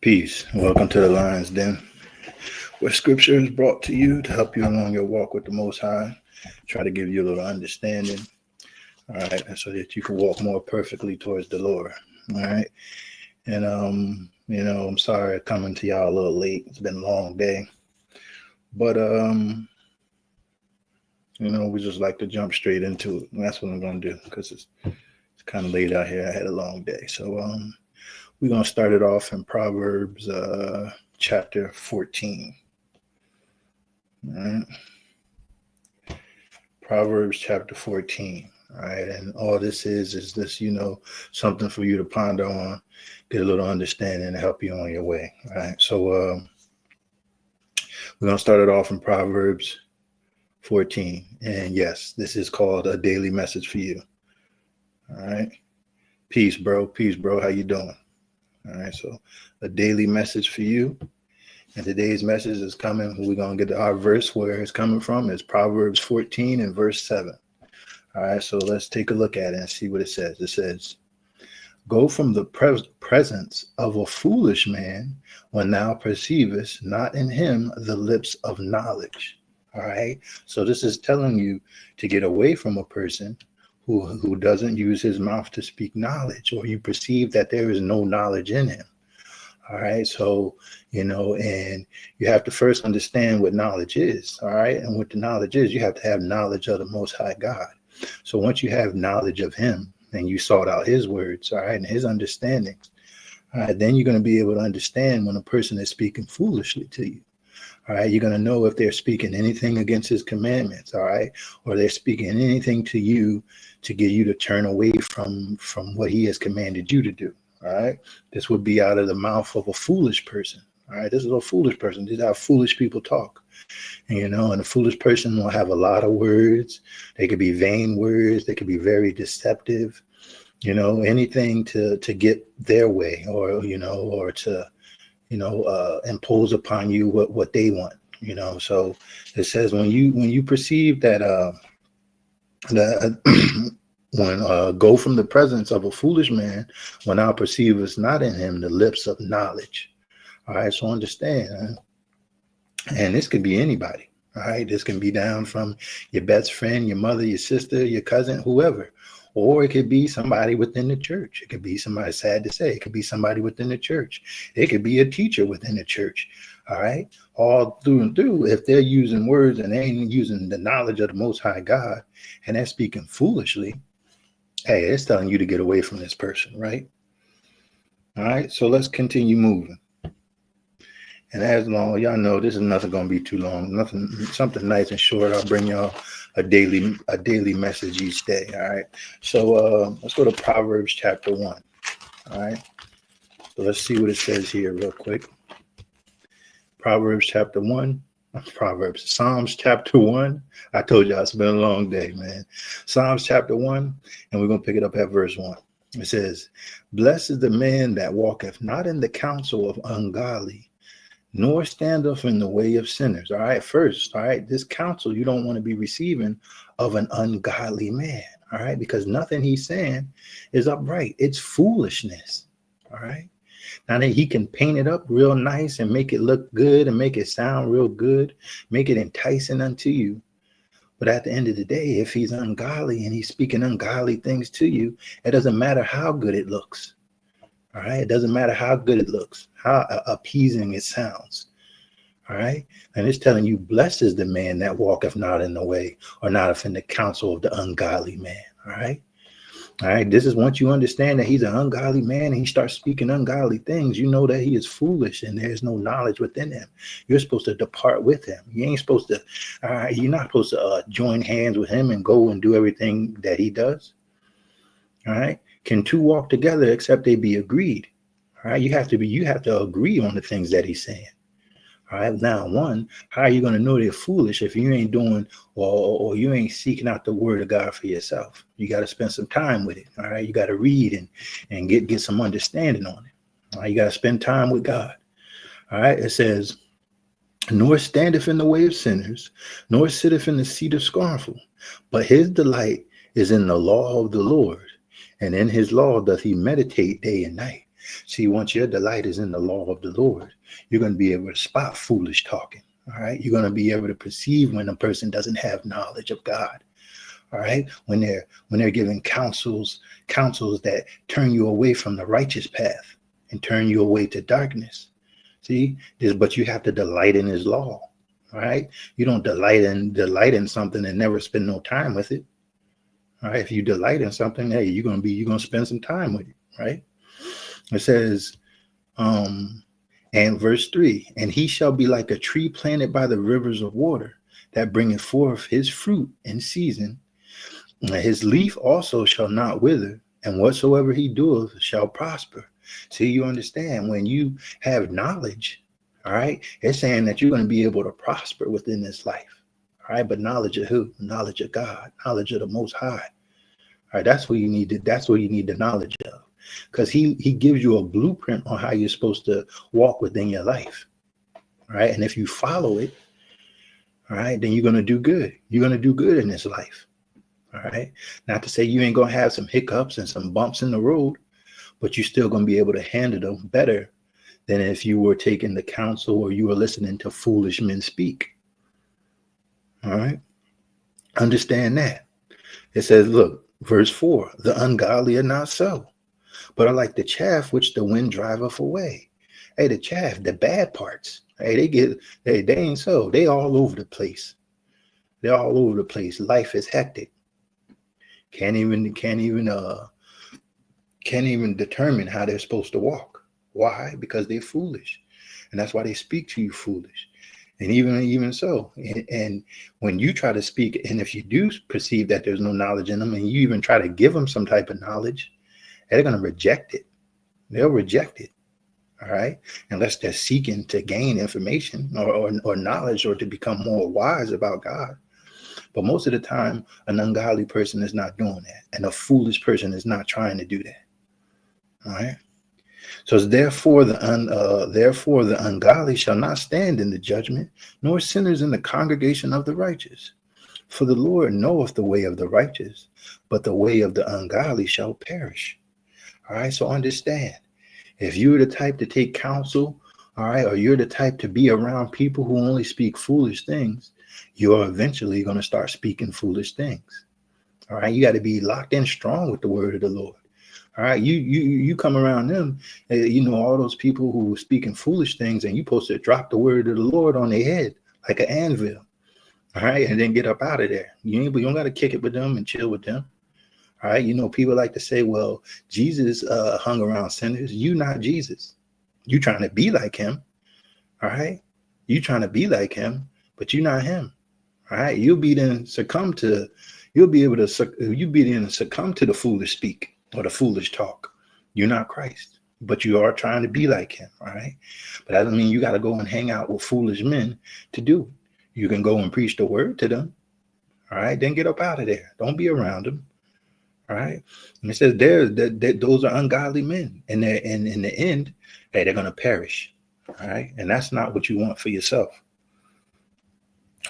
Peace. Welcome to the Lion's Den, where scripture is brought to you to help you along your walk with the Most High. Try to give you a little understanding, all right, and so that you can walk more perfectly towards the Lord, all right. And I'm sorry coming to y'all a little late. It's been a long day, but we just like to jump straight into it. And that's what I'm gonna do because it's kind of late out here. I had a long day, so we're gonna start it off in Proverbs chapter 14. All right. Proverbs chapter 14. All right. And all this is this, something for you to ponder on, get a little understanding to help you on your way. All right. So we're going to start it off in Proverbs 14. And yes, this is called a daily message for you. All right. Peace, bro. Peace, bro. How you doing? All right. So a daily message for you. And today's message is coming. We're going to get to our verse where it's coming from. It's Proverbs 14 and verse 7. All right, so let's take a look at it and see what it says. It says, "Go from the presence of a foolish man when thou perceivest not in him the lips of knowledge." All right, so this is telling you to get away from a person who doesn't use his mouth to speak knowledge, or you perceive that there is no knowledge in him. All right, so, and you have to first understand what knowledge is. All right, and what the knowledge is, you have to have knowledge of the Most High God. So once you have knowledge of him and you sought out his words, all right, and his understanding, all right, then you're going to be able to understand when a person is speaking foolishly to you. All right, you're going to know if they're speaking anything against his commandments, all right, or they're speaking anything to you to get you to turn away from what he has commanded you to do. All right, this would be out of the mouth of a foolish person. All right, this is a foolish person. These are how foolish people talk. And a foolish person will have a lot of words. They could be vain words. They could be very deceptive, anything to get their way or to, impose upon you what they want, So it says when you perceive that, when go from the presence of a foolish man, when thou perceivest not in him the lips of knowledge. All right, so understand, and this could be anybody. All right, this can be down from your best friend, your mother, your sister, your cousin, whoever, or it could be somebody within the church. It could be somebody, sad to say, it could be somebody within the church. It could be a teacher within the church. All right, all through and through, if they're using words and they ain't using the knowledge of the Most High God, and they're speaking foolishly, hey, it's telling you to get away from this person, right? All right, so let's continue moving. And as long, y'all know this is nothing going to be too long. Nothing, something nice and short. I'll bring y'all a daily message each day. All right. So let's go to Proverbs chapter 1. All right. So let's see what it says here real quick. Proverbs chapter 1. Psalms chapter 1. I told y'all it's been a long day, man. Psalms chapter 1, and we're going to pick it up at verse 1. It says, "Blessed is the man that walketh not in the counsel of ungodly, nor standeth in the way of sinners." All right, first, all right, this counsel you don't want to be receiving of an ungodly man, all right, because nothing he's saying is upright. It's foolishness, all right. Now that he can paint it up real nice and make it look good and make it sound real good, make it enticing unto you. But at the end of the day, if he's ungodly and he's speaking ungodly things to you, it doesn't matter how good it looks. All right. It doesn't matter how good it looks, how appeasing it sounds. All right. And it's telling you, blessed is the man that walketh not in the way or not in the counsel of the ungodly man. All right. All right. This is once you understand that he's an ungodly man and he starts speaking ungodly things, you know that he is foolish and there's no knowledge within him. You're supposed to depart with him. You ain't supposed to. You're not supposed to join hands with him and go and do everything that he does. All right. Can two walk together except they be agreed? All right, you have to agree on the things that he's saying. All right, now one, how are you going to know they're foolish if you ain't doing or you ain't seeking out the word of God for yourself? You got to spend some time with it. All right, you got to read and get some understanding on it. All right, you got to spend time with God. All right, it says, "Nor standeth in the way of sinners, nor sitteth in the seat of scornful, but his delight is in the law of the Lord. And in his law doth he meditate day and night." See, once your delight is in the law of the Lord, you're going to be able to spot foolish talking. All right. You're going to be able to perceive when a person doesn't have knowledge of God. All right. When they're giving counsels that turn you away from the righteous path and turn you away to darkness. See this, but you have to delight in his law. All right. You don't delight in something and never spend no time with it. All right. If you delight in something, hey, you're going to spend some time with it. Right. It says, and verse 3, and he shall be like a tree planted by the rivers of water that bringeth forth his fruit in season. And his leaf also shall not wither, and whatsoever he doeth shall prosper. See, you understand, when you have knowledge, all right, it's saying that you're going to be able to prosper within this life. All right, but knowledge of who? Knowledge of God, knowledge of the Most High. All right, that's what you need the knowledge of. Because he gives you a blueprint on how you're supposed to walk within your life. All right. And if you follow it, all right, then you're going to do good. You're going to do good in this life. All right. Not to say you ain't going to have some hiccups and some bumps in the road, but you're still going to be able to handle them better than if you were taking the counsel or you were listening to foolish men speak. All right. Understand that. It says, look, verse 4, the ungodly are not so, but are like the chaff which the wind driveth away. Hey, the chaff, the bad parts. Hey, they ain't so. They all over the place. They're all over the place. Life is hectic. Can't even determine how they're supposed to walk. Why? Because they're foolish. And that's why they speak to you foolish. And even so, and when you try to speak, and if you do perceive that there's no knowledge in them, and you even try to give them some type of knowledge, they're going to reject it. They'll reject it. All right. Unless they're seeking to gain information or knowledge or to become more wise about God. But most of the time, an ungodly person is not doing that. And a foolish person is not trying to do that. All right. So therefore the ungodly shall not stand in the judgment, nor sinners in the congregation of the righteous. For the Lord knoweth the way of the righteous, but the way of the ungodly shall perish. All right, so understand, if you're the type to take counsel, all right, or you're the type to be around people who only speak foolish things, you're eventually going to start speaking foolish things. All right, you got to be locked in strong with the word of the Lord. All right, you come around them, all those people who are speaking foolish things, and you're supposed to drop the word of the Lord on their head like an anvil. All right, and then get up out of there. You don't got to kick it with them and chill with them. All right, people like to say, well, Jesus hung around sinners. You not Jesus. You trying to be like him. All right, you trying to be like him, but you not him. All right, you'll be then succumb to the foolish speak or the foolish talk. You're not Christ, but you are trying to be like him. All right, but that doesn't mean you got to go and hang out with foolish men to do it. You can go and preach the word to them. All right, then get up out of there. Don't be around them. All right. And it says those are ungodly men. And in the end, hey, they're going to perish. All right. And that's not what you want for yourself.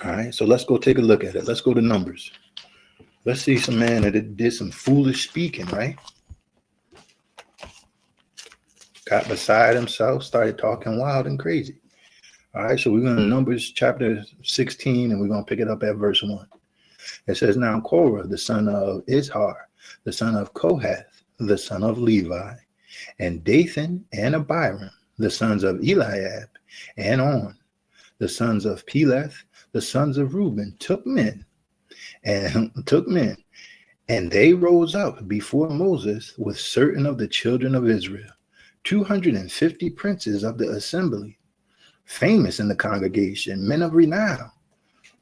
All right. So let's go take a look at it. Let's go to Numbers. Let's see some man that did some foolish speaking, right? Got beside himself, started talking wild and crazy. All right. So we're going to Numbers chapter 16, and we're going to pick it up at verse 1. It says, now Korah, the son of Izhar, the son of Kohath, the son of Levi, and Dathan and Abiram, the sons of Eliab, and On, the sons of Peleth, the sons of Reuben, took men, and they rose up before Moses with certain of the children of Israel, 250 princes of the assembly, famous in the congregation, men of renown.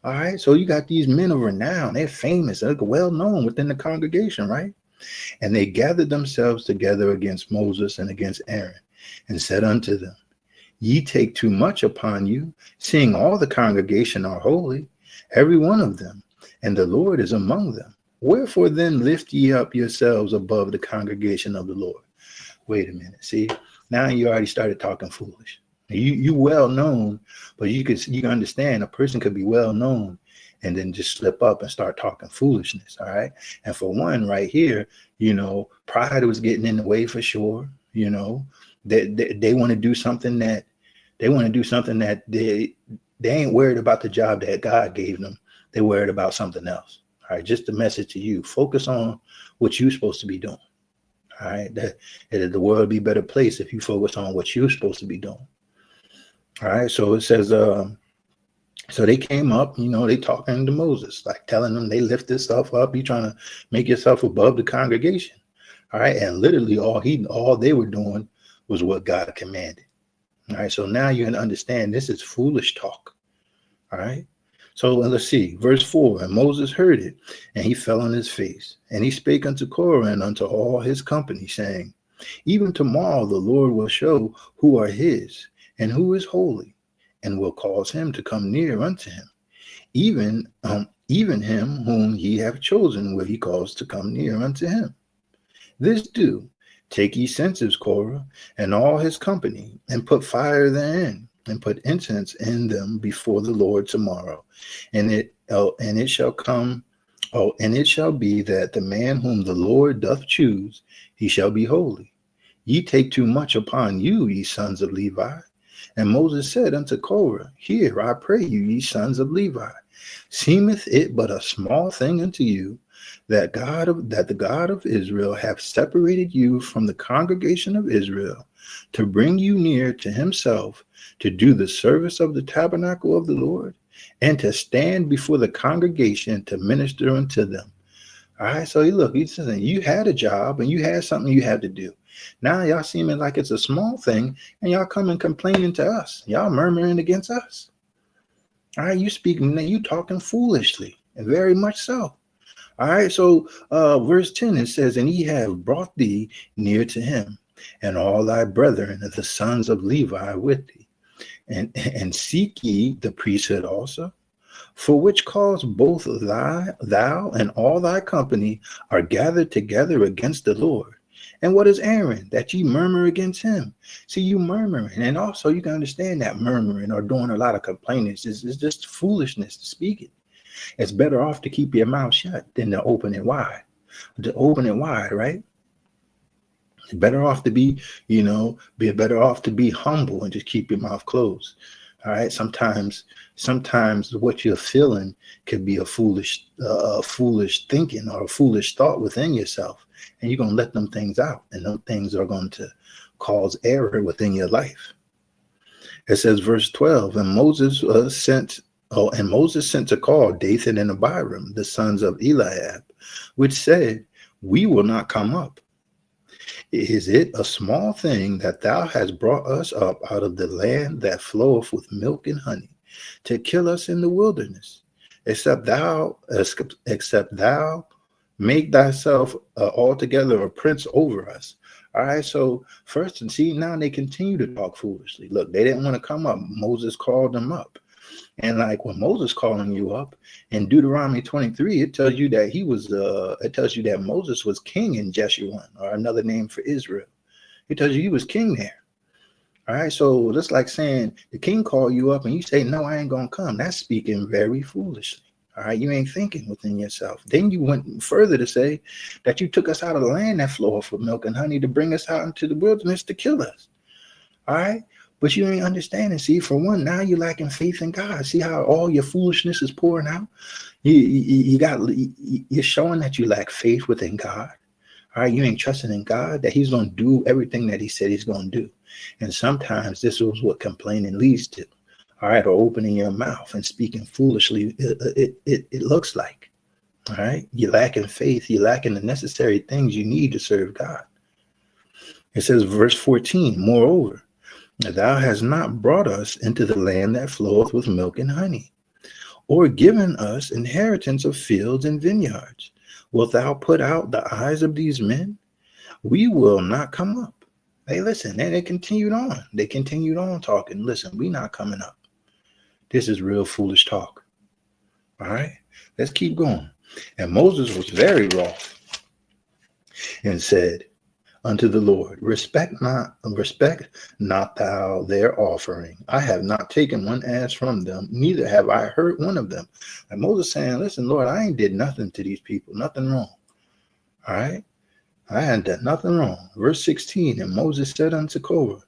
All right, so you got these men of renown. They're famous. They're well known within the congregation, right? And they gathered themselves together against Moses and against Aaron and said unto them, ye take too much upon you, seeing all the congregation are holy, every one of them, and the Lord is among them. Wherefore then lift ye up yourselves above the congregation of the Lord. Wait a minute. See, now you already started talking foolish. You well known, but you can understand a person could be well known and then just slip up and start talking foolishness. All right. And for one right here, pride was getting in the way for sure. You know, they want to do something that they ain't worried about the job that God gave them. They're worried about something else. All right, just a message to you: focus on what you're supposed to be doing. All right, that the world would be a better place if you focus on what you're supposed to be doing. All right, so it says, so they came up, they talking to Moses, like telling them they lift this stuff up. You trying to make yourself above the congregation. All right, and literally all they were doing was what God commanded. All right, so now you can understand this is foolish talk. All right, so let's see, verse 4. And Moses heard it, and he fell on his face, and he spake unto Korah and unto all his company, saying, even tomorrow the Lord will show who are his, and who is holy, and will cause him to come near unto him, even him whom he have chosen will he cause to come near unto him. This do, take ye censers, Korah, and all his company, and put fire therein, and put incense in them before the Lord tomorrow. And it shall be that the man whom the Lord doth choose, he shall be holy. Ye take too much upon you, ye sons of Levi. And Moses said unto Korah, hear, I pray you, ye sons of Levi, seemeth it but a small thing unto you, that the God of Israel hath separated you from the congregation of Israel, to bring you near to himself, to do the service of the tabernacle of the Lord, and to stand before the congregation to minister unto them. All right, so look, he's saying you had a job and you had something you had to do. Now y'all seeming like it's a small thing, and y'all coming complaining to us. Y'all murmuring against us. All right, you talking foolishly, and very much so. All right, so verse 10, it says, and he have brought thee near to him, and all thy brethren, the sons of Levi, with thee, and seek ye the priesthood also, for which cause both thou and all thy company are gathered together against the Lord. And what is Aaron, that ye murmur against him? See, you murmuring, and also you can understand that murmuring or doing a lot of complaining is just foolishness to speak it. It's better off to keep your mouth shut than to open it wide. To open it wide, right? It's better off to be humble and just keep your mouth closed. All right. Sometimes what you're feeling could be a foolish thinking or a foolish thought within yourself, and you're gonna let them things out, and those things are going to cause error within your life. It says, verse 12, and Moses sent to call Dathan and Abiram, the sons of Eliab, which said, we will not come up. Is it a small thing that thou hast brought us up out of the land that floweth with milk and honey, to kill us in the wilderness, except thou make thyself altogether a prince over us? All right, so first, and see, now they continue to talk foolishly. Look, they didn't want to come up. Moses called them up. And like when Moses calling you up in Deuteronomy 23, it tells you that Moses was king in Jeshurun, or another name for Israel. It tells you he was king there. All right, so that's like saying the king called you up and you say, no, I ain't gonna come. That's speaking very foolishly. All right, you ain't thinking within yourself. Then you went further to say that you took us out of the land that floweth with milk and honey to bring us out into the wilderness to kill us. All right. But you ain't understanding. See, for one, now you're lacking faith in God. See how all your foolishness is pouring out? You're showing that you lack faith within God. All right, you ain't trusting in God that he's going to do everything that he said he's going to do. And sometimes this is what complaining leads to. All right, or opening your mouth and speaking foolishly, it looks like. All right, you're lacking faith. You're lacking the necessary things you need to serve God. It says, verse 14, moreover, thou hast not brought us into the land that floweth with milk and honey, or given us inheritance of fields and vineyards. Wilt thou put out the eyes of these men? We will not come up. Hey, listen, and they continued on. They continued on talking. Listen, we not coming up. This is real foolish talk. All right, let's keep going. And Moses was very wroth and said unto the Lord, respect not thou their offering. I have not taken one ass from them, neither have I hurt one of them. And Moses saying, listen, Lord, I ain't did nothing to these people, nothing wrong. All right. I hadn't done nothing wrong. Verse 16, and Moses said unto Korah,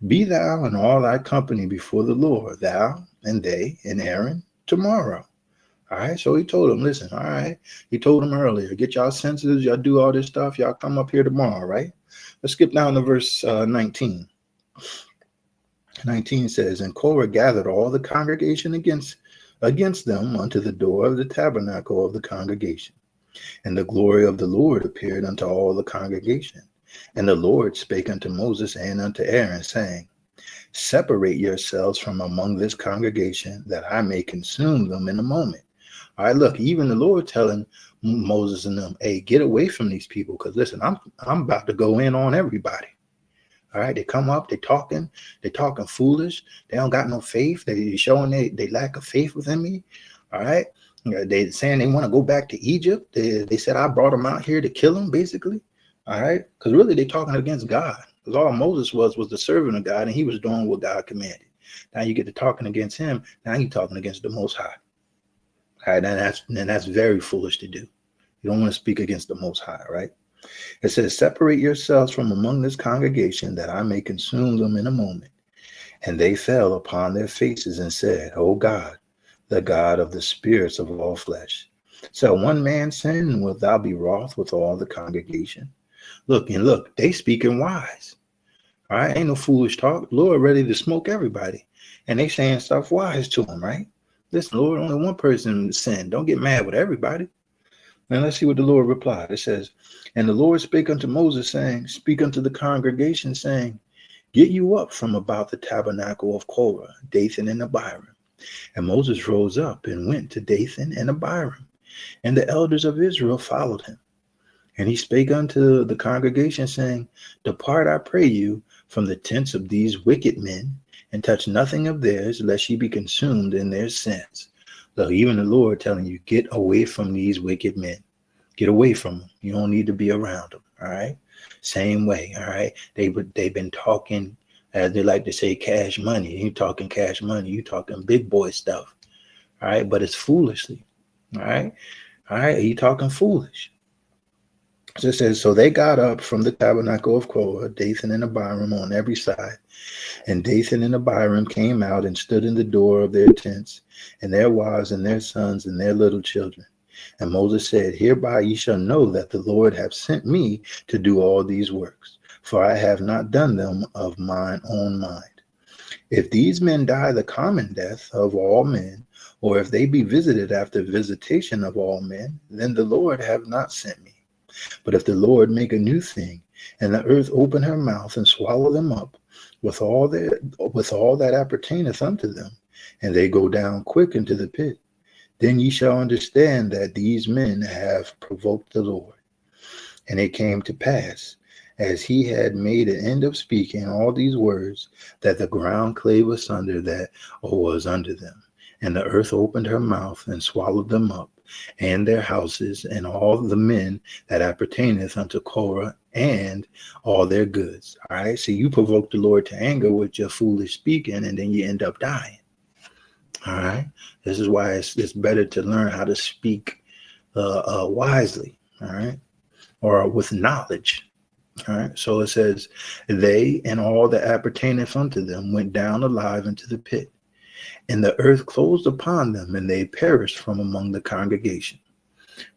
be thou and all thy company before the Lord, thou and they and Aaron, tomorrow. All right, so he told him, listen, all right. He told him earlier, get y'all senses, y'all do all this stuff, y'all come up here tomorrow, right? Let's skip down to verse 19. 19 says, and Korah gathered all the congregation against them unto the door of the tabernacle of the congregation. And the glory of the Lord appeared unto all the congregation. And the Lord spake unto Moses and unto Aaron, saying, separate yourselves from among this congregation, that I may consume them in a moment. All right, look, even the Lord telling Moses and them, hey, get away from these people, because listen, I'm about to go in on everybody. All right, they come up, they talking foolish. They don't got no faith. They showing they lack of faith within me. All right, they saying they want to go back to Egypt. They said I brought them out here to kill them, basically. All right, because really they talking against God. Because all Moses was the servant of God, and he was doing what God commanded. Now you get to talking against him. Now you're talking against the Most High. All right, and that's very foolish to do. You don't want to speak against the Most High, right? It says, separate yourselves from among this congregation, that I may consume them in a moment. And they fell upon their faces and said, O God, the God of the spirits of all flesh, shall one man sin, wilt thou be wroth with all the congregation? Look, they speaking wise. All right, ain't no foolish talk. Lord ready to smoke everybody. And they saying stuff wise to him, right? Listen, Lord, only one person sinned. Don't get mad with everybody. Now let's see what the Lord replied. It says, and the Lord spake unto Moses, saying, speak unto the congregation, saying, get you up from about the tabernacle of Korah, Dathan and Abiram. And Moses rose up and went to Dathan and Abiram, and the elders of Israel followed him. And he spake unto the congregation, saying, depart, I pray you, from the tents of these wicked men, and touch nothing of theirs, lest ye be consumed in their sins. So even the Lord telling you, get away from these wicked men. Get away from them. You don't need to be around them. All right. Same way. All right. They've been talking, as they like to say, cash money. You talking cash money. You talking big boy stuff. All right. But it's foolishly. All right. All right. You talking foolish. So it says, so they got up from the tabernacle of Korah, Dathan and Abiram on every side. And Dathan and Abiram came out and stood in the door of their tents, and their wives and their sons and their little children. And Moses said, hereby ye shall know that the Lord hath sent me to do all these works, for I have not done them of mine own mind. If these men die the common death of all men, or if they be visited after visitation of all men, then the Lord have not sent me. But if the Lord make a new thing, and the earth open her mouth and swallow them up with all that appertaineth unto them, and they go down quick into the pit, then ye shall understand that these men have provoked the Lord. And it came to pass, as he had made an end of speaking all these words, that the ground clave asunder that was under them, and the earth opened her mouth and swallowed them up, and their houses, and all the men that appertaineth unto Korah, and all their goods. All right, so you provoke the Lord to anger with your foolish speaking, and then you end up dying. All right, this is why it's better to learn how to speak wisely. All right, or with knowledge. All right, so it says, they and all that appertaineth unto them went down alive into the pit, and the earth closed upon them, and they perished from among the congregation.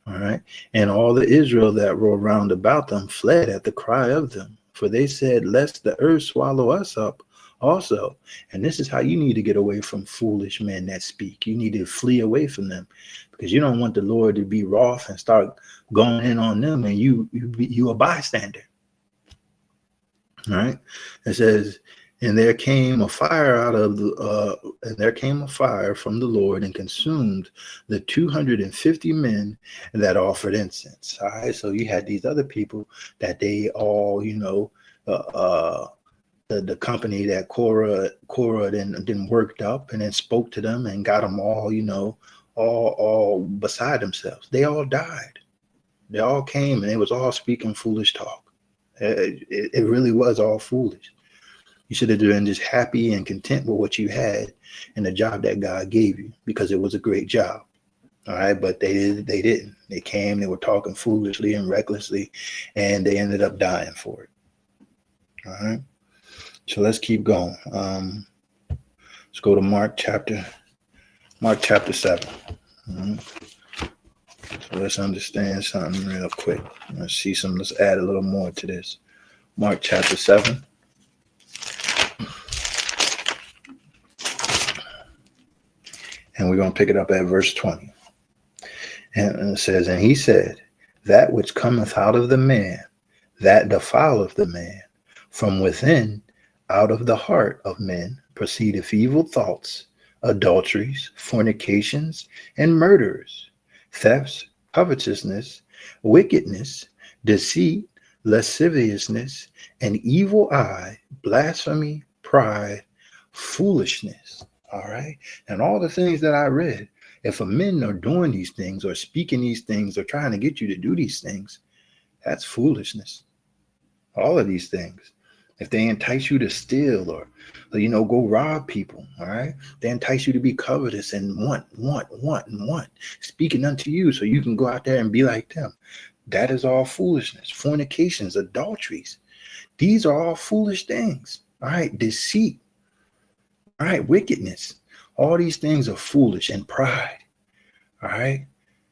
All right, and all the Israel that were round about them fled at the cry of them, for they said, lest the earth swallow us up also. And this is how you need to get away from foolish men that speak. You need to flee away from them, because you don't want the Lord to be wroth and start going in on them, and you a bystander. All right, it says, and there came a fire from the Lord and consumed the 250 men that offered incense. All right, so you had these other people that they all, the company that Korah then worked up and then spoke to them and got them all, all beside themselves. They all died. They all came and they was all speaking foolish talk. It really was all foolish. You should have been just happy and content with what you had and the job that God gave you, because it was a great job. All right, but they didn't. They came, they were talking foolishly and recklessly, and they ended up dying for it. All right. So let's keep going. Let's go to Mark chapter 7. Mhm. So let's understand something real quick. Let's add a little more to this. Mark chapter 7. And we're going to pick it up at verse 20. And it says, and he said, that which cometh out of the man, that defileth the man. From within, out of the heart of men, proceedeth evil thoughts, adulteries, fornications, and murders, thefts, covetousness, wickedness, deceit, lasciviousness, an evil eye, blasphemy, pride, foolishness. All right. And all the things that I read, if a men are doing these things or speaking these things or trying to get you to do these things, that's foolishness. All of these things. If they entice you to steal or go rob people, all right? They entice you to be covetous and want, speaking unto you so you can go out there and be like them. That is all foolishness. Fornications, adulteries. These are all foolish things, all right? Deceit, all right? Wickedness. All these things are foolish, and pride, all right?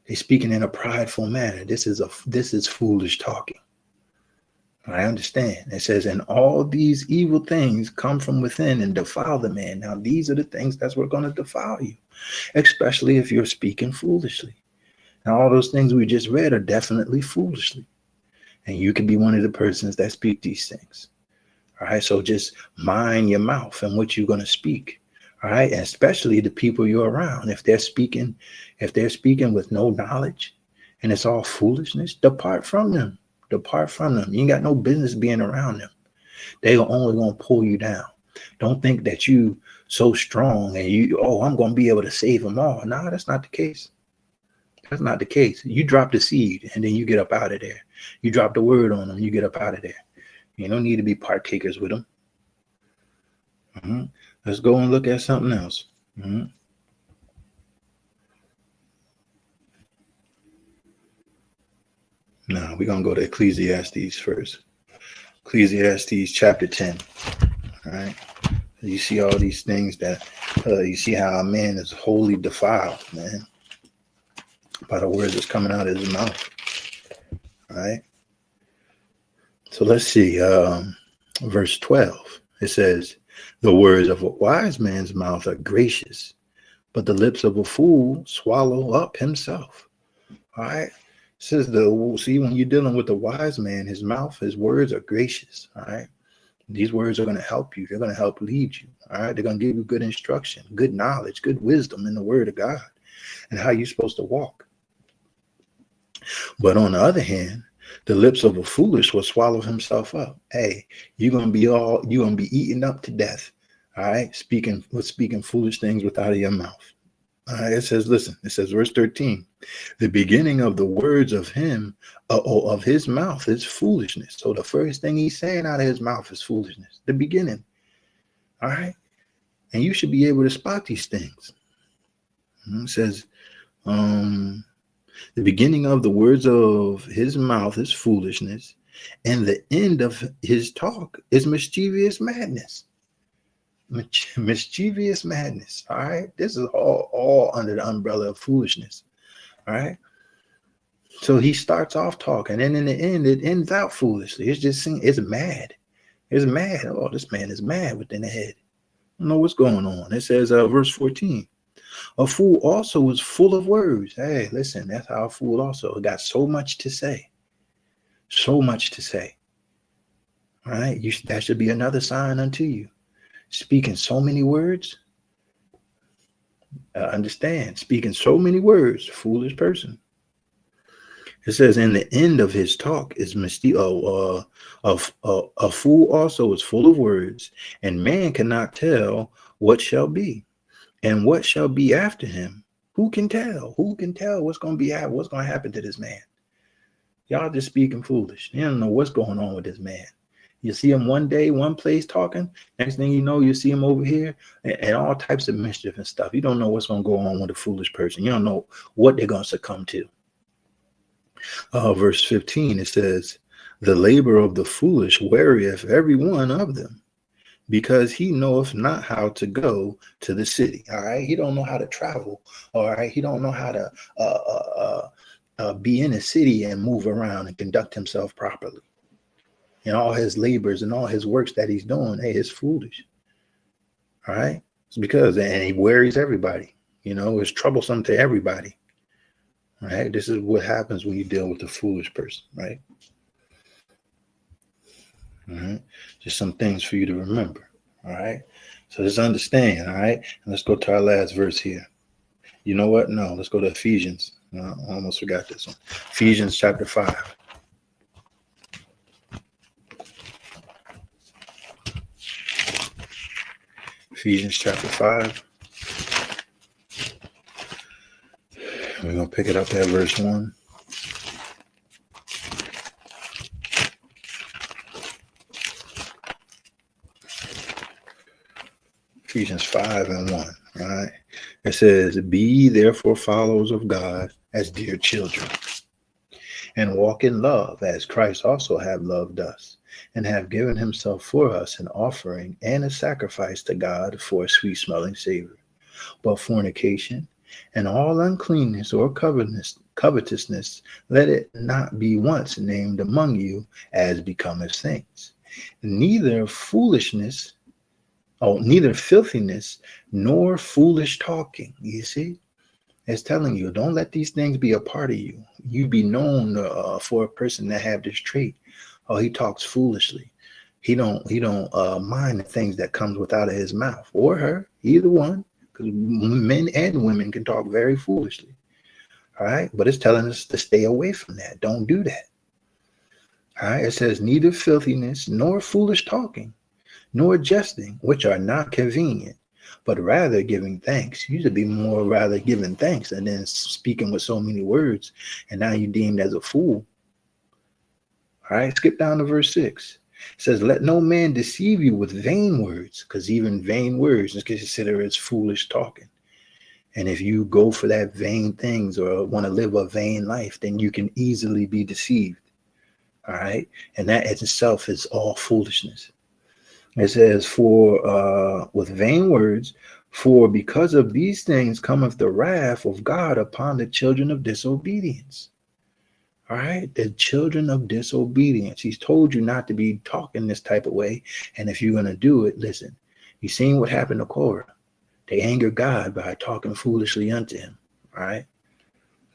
They're speaking in a prideful manner. This is foolish talking. I understand. It says, and all these evil things come from within and defile the man. Now, these are the things that's what's going to defile you, especially if you're speaking foolishly. Now, all those things we just read are definitely foolishly. And you can be one of the persons that speak these things. All right. So just mind your mouth and what you're going to speak. All right. And especially the people you're around. If they're speaking with no knowledge and it's all foolishness, depart from them. Depart from them. You ain't got no business being around them. They are only going to pull you down. Don't think that you so strong and I'm going to be able to save them all. No, that's not the case. That's not the case. You drop the seed and then you get up out of there. You drop the word on them, you get up out of there. You don't need to be partakers with them. Mm-hmm. Let's go and look at something else. Mm-hmm. No, we're going to go to Ecclesiastes first. Ecclesiastes chapter 10. All right. You see all these things that you see how a man is wholly defiled, man, by the words that's coming out of his mouth. All right. So let's see. Verse 12. It says, the words of a wise man's mouth are gracious, but the lips of a fool swallow up himself. All right. It says when you're dealing with a wise man, his words are gracious. All right. These words are going to help you. They're going to help lead you. All right. They're going to give you good instruction, good knowledge, good wisdom in the word of God and how you're supposed to walk. But on the other hand, the lips of a foolish will swallow himself up. Hey, you're going to be eaten up to death. All right. Speaking foolish things without your mouth. All right. It says, listen, verse 13, the beginning of the words of his mouth is foolishness. So the first thing he's saying out of his mouth is foolishness, the beginning. All right. And you should be able to spot these things. It says, the beginning of the words of his mouth is foolishness, and the end of his talk is mischievous madness. Mischievous madness. All right. This is all under the umbrella of foolishness. All right. So he starts off talking, and in the end, it ends out foolishly. It's mad. It's mad. Oh, this man is mad within the head. I don't know what's going on. It says, verse 14, a fool also is full of words. Hey, listen, that's how a fool also got so much to say. So much to say. All right. That should be another sign unto you. Speaking so many words. Understand, speaking so many words, foolish person. It says, in the end of his talk is a fool also is full of words, and man cannot tell what shall be, and what shall be after him. Who can tell? Who can tell what's going to happen to this man? Y'all just speaking foolish. You don't know what's going on with this man. You see him one day, one place talking. Next thing you know, you see him over here and all types of mischief and stuff. You don't know what's going to go on with a foolish person. You don't know what they're going to succumb to. Verse 15, it says, the labor of the foolish wearieth every one of them, because he knoweth not how to go to the city. All right. He don't know how to travel. All right. He don't know how to be in a city and move around and conduct himself properly. And all his labors and all his works that he's doing, hey, it's foolish. All right. It's because, and he wearies everybody. You know, it's troublesome to everybody. All right. This is what happens when you deal with a foolish person, right? All right. Just some things for you to remember. All right. So just understand. All right. And let's go to our last verse here. You know what? No, let's go to Ephesians. No, I almost forgot this one. Ephesians chapter 5. Ephesians chapter 5. We're going to pick it up at verse 1. Ephesians 5 and 1. All right. It says, be ye therefore followers of God as dear children, and walk in love as Christ also have loved us, and have given himself for us an offering and a sacrifice to God for a sweet smelling savor. But fornication and all uncleanness or covetousness, let it not be once named among you as becometh saints. Neither filthiness nor foolish talking. You see, it's telling you, don't let these things be a part of you. You be known for a person that have this trait. Oh, he talks foolishly. He don't mind the things that comes out of his mouth, or her, either one, because men and women can talk very foolishly. All right, but it's telling us to stay away from that. Don't do that. All right, it says neither filthiness nor foolish talking, nor jesting, which are not convenient, but rather giving thanks. You should be more rather giving thanks and then speaking with so many words, and now you're deemed as a fool. All right, skip down to verse 6. It says, let no man deceive you with vain words, because even vain words is considered as foolish talking. And if you go for that vain things or want to live a vain life, then you can easily be deceived. All right, and that in itself is all foolishness. It says, for with vain words, for because of these things cometh the wrath of God upon the children of disobedience. All right, the children of disobedience. He's told you not to be talking this type of way. And if you're going to do it, listen, you seen what happened to Korah. They angered God by talking foolishly unto him. All right,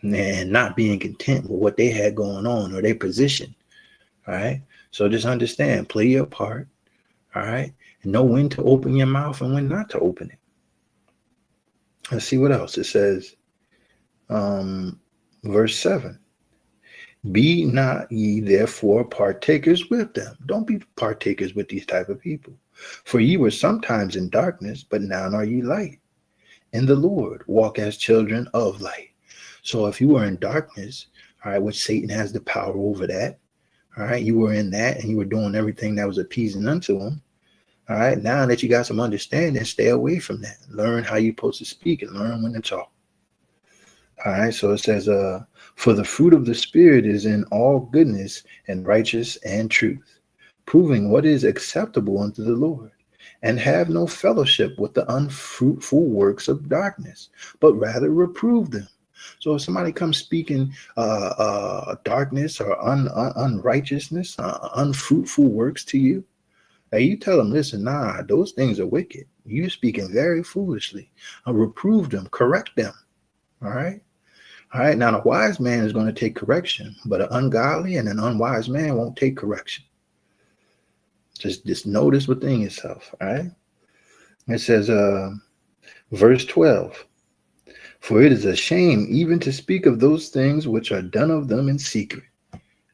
and not being content with what they had going on or their position. All right, so just understand, play your part. All right, and know when to open your mouth and when not to open it. Let's see what else it says. Verse 7. Be not ye therefore partakers with them. Don't be partakers with these type of people. For ye were sometimes in darkness, but now are ye light in the Lord. Walk as children of light. So if you were in darkness, all right, which Satan has the power over that, all right, you were in that and you were doing everything that was appeasing unto him. All right, now that you got some understanding, stay away from that. Learn how you're supposed to speak and learn when to talk. All right, so it says, for the fruit of the Spirit is in all goodness and righteous and truth, proving what is acceptable unto the Lord, and have no fellowship with the unfruitful works of darkness, but rather reprove them. So if somebody comes speaking darkness or unrighteousness, unfruitful works to you, now you tell them, listen, nah, those things are wicked. You're speaking very foolishly. Reprove them, correct them. All right. All right. Now, the wise man is going to take correction, but an ungodly and an unwise man won't take correction. Just notice within yourself. All right. It says, verse 12, for it is a shame even to speak of those things which are done of them in secret.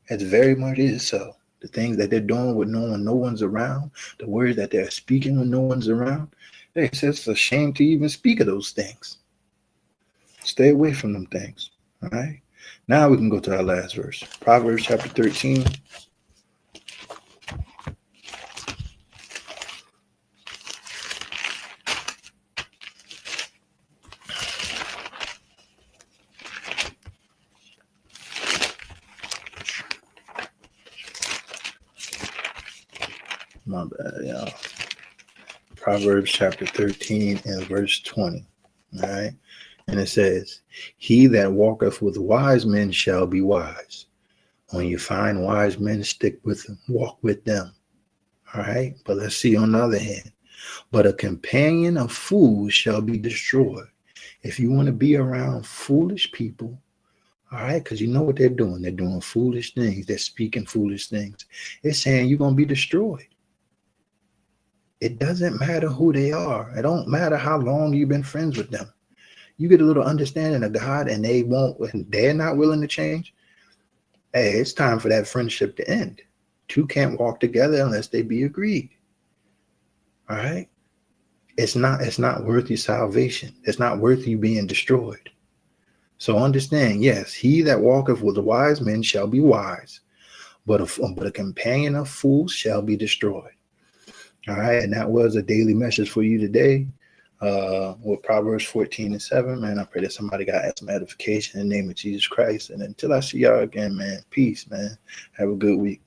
It very much is so. The things that they're doing when no one's around, the words that they're speaking when no one's around, it says it's a shame to even speak of those things. Stay away from them things. All right. Now we can go to our last verse. Proverbs chapter 13. My bad, y'all. Proverbs chapter 13 and verse 20. All right. And it says, he that walketh with wise men shall be wise. When you find wise men, stick with them, walk with them. All right. But let's see on the other hand. But a companion of fools shall be destroyed. If you want to be around foolish people, all right, because you know what they're doing. They're doing foolish things. They're speaking foolish things. It's saying you're going to be destroyed. It doesn't matter who they are. It don't matter how long you've been friends with them. You get a little understanding of God and they're not willing to change. Hey, it's time for that friendship to end. Two can't walk together unless they be agreed. All right. It's not worth your salvation. It's not worth you being destroyed. So understand, yes, he that walketh with the wise men shall be wise, but a companion of fools shall be destroyed. All right, and that was a daily message for you today with Proverbs 14 and 7. Man, I pray that somebody got some edification in the name of Jesus Christ. And until I see y'all again, man, peace, man. Have a good week.